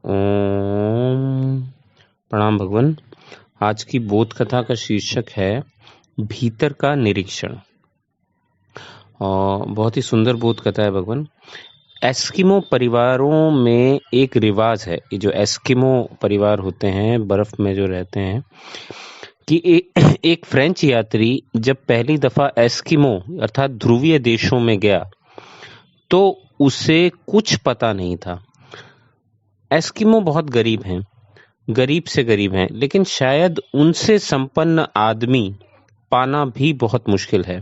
ओम प्रणाम भगवान। आज की बोध कथा का शीर्षक है भीतर का निरीक्षण। और बहुत ही सुंदर बोध कथा है भगवान। एस्किमो परिवारों में एक रिवाज है, ये जो एस्किमो परिवार होते हैं बर्फ में जो रहते हैं, कि एक फ्रेंच यात्री जब पहली दफा एस्किमो अर्थात ध्रुवीय देशों में गया तो उसे कुछ पता नहीं था। एस्किमो बहुत गरीब हैं, गरीब से गरीब हैं, लेकिन शायद उनसे संपन्न आदमी पाना भी बहुत मुश्किल है।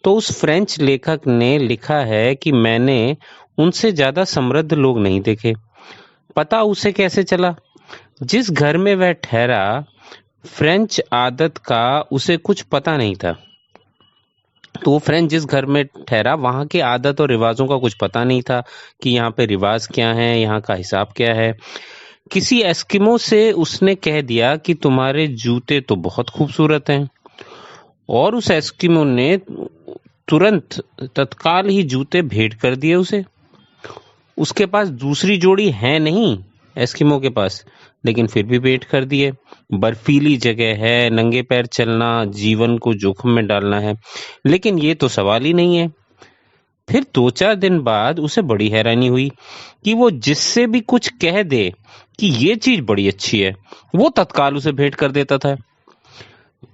तो उस फ्रेंच लेखक ने लिखा है कि मैंने उनसे ज्यादा समृद्ध लोग नहीं देखे। पता उसे कैसे चला? जिस घर में वह ठहरा, फ्रेंच आदत का उसे कुछ पता नहीं था। तो वो फ्रेंच जिस घर में ठहरा, वहां के आदत और रिवाजों का कुछ पता नहीं था कि यहाँ पे रिवाज क्या है, यहाँ का हिसाब क्या है। किसी एस्किमो से उसने कह दिया कि तुम्हारे जूते तो बहुत खूबसूरत हैं, और उस एस्किमो ने तुरंत तत्काल ही जूते भेंट कर दिए उसे। उसके पास दूसरी जोड़ी है नहीं एस्किमो के पास, लेकिन फिर भी भेंट कर दिए। बर्फीली जगह है, नंगे पैर चलना जीवन को जोखिम में डालना है, लेकिन ये तो सवाल ही नहीं है। फिर 2-4 दिन बाद उसे बड़ी हैरानी हुई कि वो जिससे भी कुछ कह दे कि ये चीज बड़ी अच्छी है, वो तत्काल उसे भेंट कर देता था।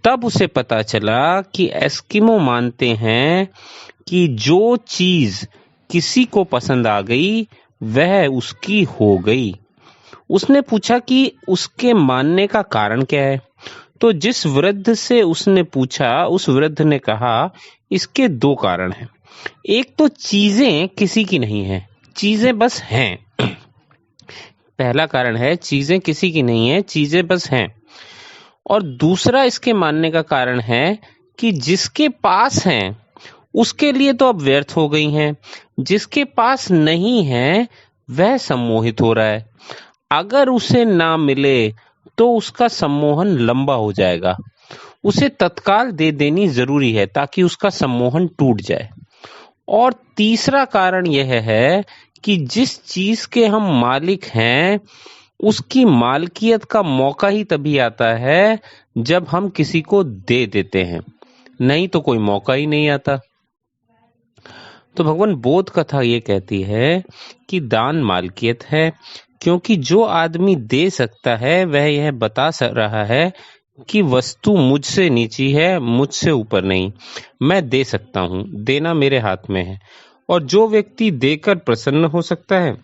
तब उसे पता चला कि एस्किमो मानते हैं कि जो चीज किसी को पसंद आ गई वह उसकी हो गई। उसने पूछा कि उसके मानने का कारण क्या है। तो जिस वृद्ध से उसने पूछा, उस वृद्ध ने कहा इसके 2 कारण हैं। एक तो चीजें किसी की नहीं है, चीजें बस हैं। पहला कारण है चीजें किसी की नहीं है, चीजें बस हैं। और दूसरा इसके मानने का कारण है कि जिसके पास हैं उसके लिए तो अब व्यर्थ हो गई हैं, जिसके पास नहीं है वह सम्मोहित हो रहा है। अगर उसे ना मिले तो उसका सम्मोहन लंबा हो जाएगा। उसे तत्काल दे देनी जरूरी है ताकि उसका सम्मोहन टूट जाए। और तीसरा कारण यह है कि जिस चीज के हम मालिक हैं उसकी मालकियत का मौका ही तभी आता है जब हम किसी को दे देते हैं, नहीं तो कोई मौका ही नहीं आता। तो भगवान बोध कथा ये कहती है कि दान मालकियत है, क्योंकि जो आदमी दे सकता है वह यह बता रहा है कि वस्तु मुझसे नीची है, मुझसे ऊपर नहीं। मैं दे सकता हूँ, देना मेरे हाथ में है। और जो व्यक्ति देकर प्रसन्न हो सकता है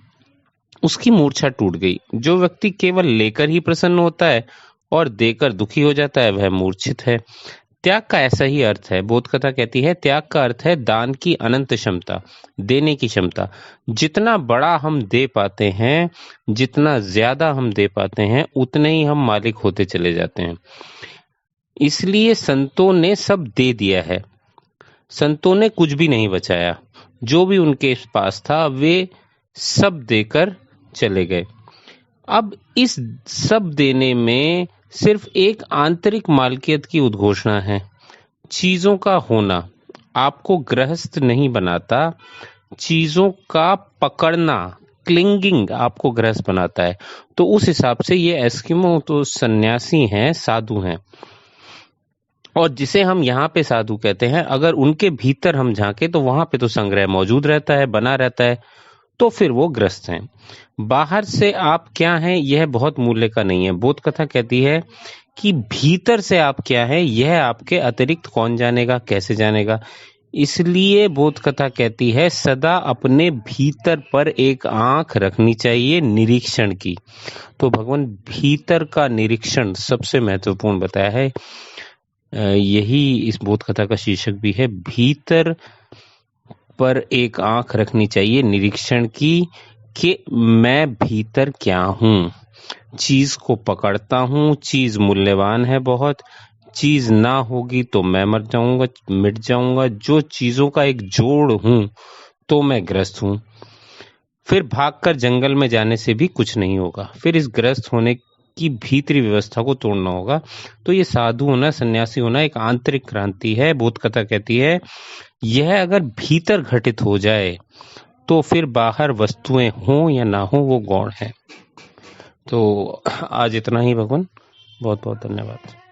उसकी मूर्छा टूट गई। जो व्यक्ति केवल लेकर ही प्रसन्न होता है और देकर दुखी हो जाता है वह मूर्छित है। त्याग का ऐसा ही अर्थ है। बोध कथा कहती है त्याग का अर्थ है दान की अनंत क्षमता, देने की क्षमता। जितना बड़ा हम दे पाते हैं, जितना ज्यादा हम दे पाते हैं, उतने ही हम मालिक होते चले जाते हैं। इसलिए संतों ने सब दे दिया है, संतों ने कुछ भी नहीं बचाया। जो भी उनके पास था वे सब देकर चले गए। अब इस सब देने में सिर्फ एक आंतरिक मालकियत की उद्घोषणा है। चीजों का होना आपको गृहस्थ नहीं बनाता, चीजों का पकड़ना, क्लिंगिंग आपको गृहस्थ बनाता है। तो उस हिसाब से ये एस्किमो तो सन्यासी हैं, साधु हैं। और जिसे हम यहाँ पे साधु कहते हैं, अगर उनके भीतर हम झांके तो वहां पे तो संग्रह मौजूद रहता है, बना रहता है, तो फिर वो ग्रस्त हैं। बाहर से आप क्या हैं यह बहुत मूल्य का नहीं है। बोध कथा कहती है कि भीतर से आप क्या हैं यह आपके अतिरिक्त कौन जानेगा, कैसे जानेगा। इसलिए बोध कथा कहती है सदा अपने भीतर पर एक आंख रखनी चाहिए, निरीक्षण की। तो भगवान भीतर का निरीक्षण सबसे महत्वपूर्ण बताया है। यही इस बोध कथा का शीर्षक भी है, भीतर पर एक आंख रखनी चाहिए निरीक्षण की, कि मैं भीतर क्या हूँ। चीज को पकड़ता हूँ, चीज मूल्यवान है बहुत, चीज ना होगी तो मैं मर जाऊंगा, मिट जाऊंगा। जो चीजों का एक जोड़ हूँ तो मैं ग्रस्त हूँ। फिर भागकर जंगल में जाने से भी कुछ नहीं होगा। फिर इस ग्रस्त होने की भीतरी व्यवस्था को तोड़ना होगा। तो ये साधु होना, सन्यासी होना एक आंतरिक क्रांति है। बोध कथा कहती है यह अगर भीतर घटित हो जाए तो फिर बाहर वस्तुएं हों या ना हो वो गौण है। तो आज इतना ही भगवान। बहुत बहुत धन्यवाद।